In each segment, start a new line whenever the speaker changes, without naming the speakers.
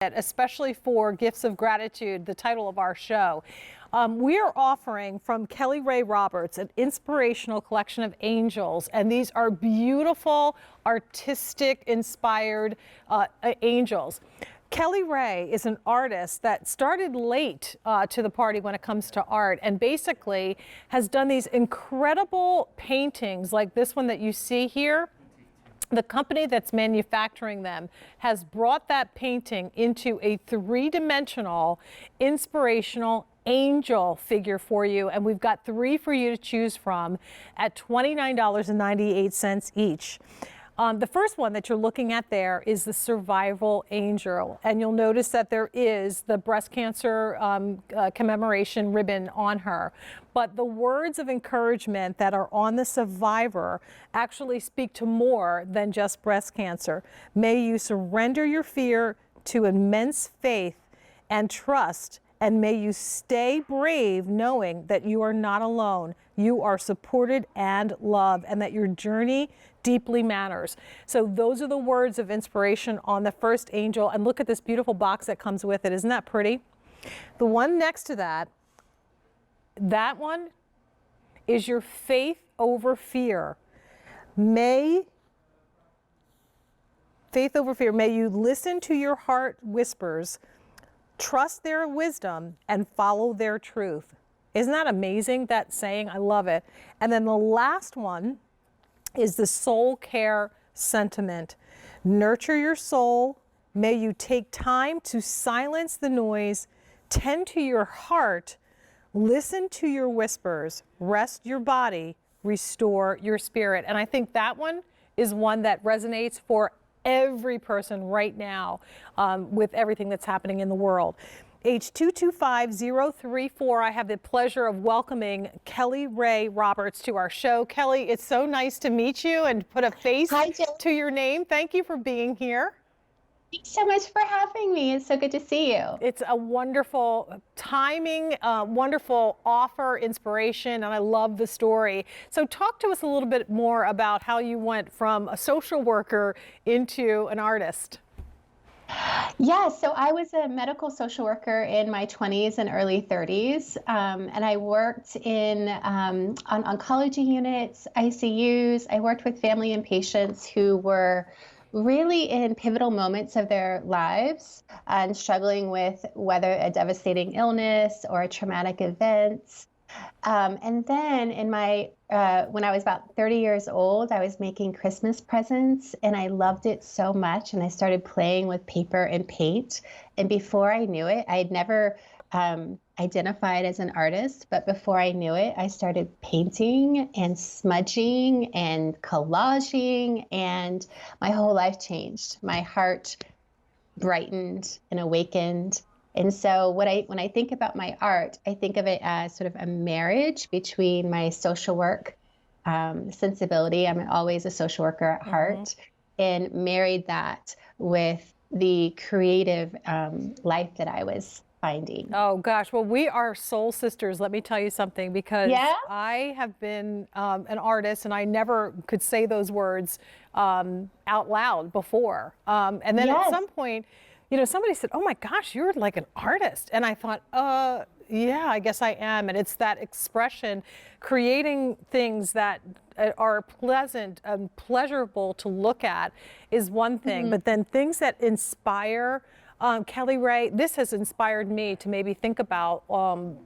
especially for Gifts of Gratitude, the title of our show. We are offering from Kelly Rae Roberts an inspirational collection of angels, and these are beautiful, artistic, inspired angels. Kelly Rae is an artist that started late to the party when it comes to art, and basically has done these incredible paintings like this one that you see here. The company that's manufacturing them has brought that painting into a three-dimensional, inspirational angel figure for you, and we've got 3 for you to choose from at $29.98 each. The first one that you're looking at there is the survival angel, and you'll notice that there is the breast cancer commemoration ribbon on her. But the words of encouragement that are on the survivor actually speak to more than just breast cancer. May you surrender your fear to immense faith and trust, and may you stay brave knowing that you are not alone. You are supported and loved, and that your journey deeply matters. So those are the words of inspiration on the first angel. And look at this beautiful box that comes with it. Isn't that pretty? The one next to that, that one is your faith over fear. Faith over fear. May you listen to your heart whispers, trust their wisdom, and follow their truth. Isn't that amazing, that saying? I love it. And then the last one is the soul care sentiment. Nurture your soul. May you take time to silence the noise, tend to your heart, listen to your whispers, rest your body, restore your spirit. And I think that one is one that resonates for every person right now with everything that's happening in the world. H225034, I have the pleasure of welcoming Kelly Rae Roberts to our show. Kelly, it's so nice to meet you and put a face to your name. Thank you for being here.
Thanks so much for having me. It's so good to see you.
It's a wonderful timing, wonderful offer, inspiration, and I love the story. So talk to us a little bit more about how you went from a social worker into an artist.
Yeah, so I was a medical social worker in my 20s and early 30s, and I worked on oncology units, ICUs. I worked with family and patients who were really in pivotal moments of their lives and struggling with whether a devastating illness or a traumatic event. And then in my when I was about 30 years old, I was making Christmas presents, and I loved it so much. And I started playing with paper and paint. And before I knew it, I'd never identified as an artist, but before I knew it, I started painting and smudging and collaging, and my whole life changed. My heart brightened and awakened. And so when I think about my art, I think of it as sort of a marriage between my social work sensibility. I'm always a social worker at heart, and married that with the creative life that I was finding.
Oh gosh, well, we are soul sisters. Let me tell you something, because I have been an artist, and I never could say those words out loud before. And then at some point, you know, somebody said, "Oh my gosh, you're like an artist." And I thought, yeah, I guess I am. And it's that expression, creating things that are pleasant and pleasurable to look at is one thing, but then things that inspire. Kelly Rae, this has inspired me to maybe think about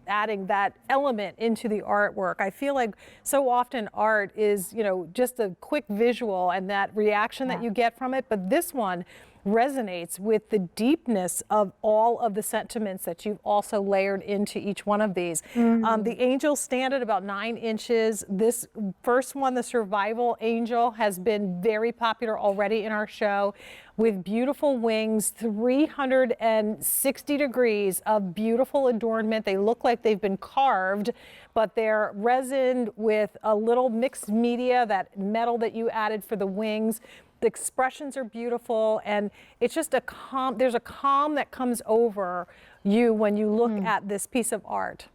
adding that element into the artwork. I feel like so often art is, you know, just a quick visual and that reaction that you get from it, but this one resonates with the deepness of all of the sentiments that you've also layered into each one of these. The angels stand at about 9 inches. This first one, the survival angel, has been very popular already in our show, with beautiful wings, 360 degrees of beautiful adornment. They look like they've been carved, but they're resined with a little mixed media, that metal that you added for the wings. The expressions are beautiful, and it's just a calm, there's a calm that comes over you when you look at this piece of art.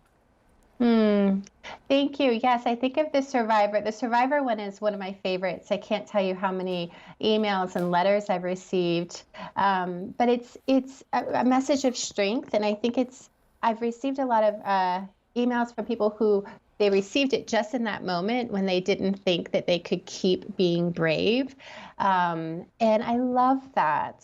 Thank you. Yes, I think of the Survivor. The Survivor one is one of my favorites. I can't tell you how many emails and letters I've received, but it's a message of strength, and I think I've received a lot of emails from people who they received it just in that moment when they didn't think that they could keep being brave, and I love that.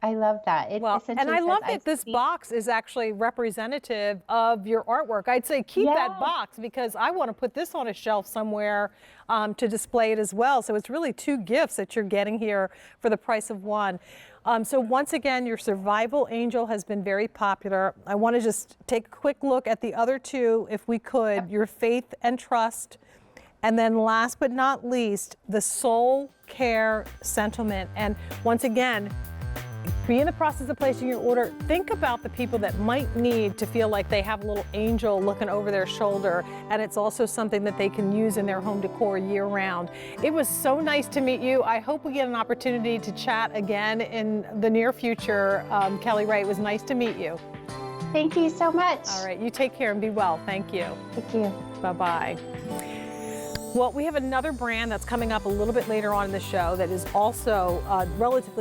I love that. It
Well, and
essentially
I
says,
love
I've
that this
seen.
box is actually representative of your artwork. I'd say keep that
Yes.
box because I want to put this on a shelf somewhere to display it as well. So it's really two gifts that you're getting here for the price of one. So once again, your Survival Angel has been very popular. I want to just take a quick look at the other two, if we could, your Faith and Trust. And then last but not least, the Soul Care Sentiment. And once again, be in the process of placing your order. Think about the people that might need to feel like they have a little angel looking over their shoulder, and it's also something that they can use in their home decor year round. It was so nice to meet you. I hope we get an opportunity to chat again in the near future. Kelly Rae, it was nice to meet you.
Thank you so much.
All right, you take care and be well. Thank you.
Thank you.
Bye-bye. Well, we have another brand that's coming up a little bit later on in the show that is also relatively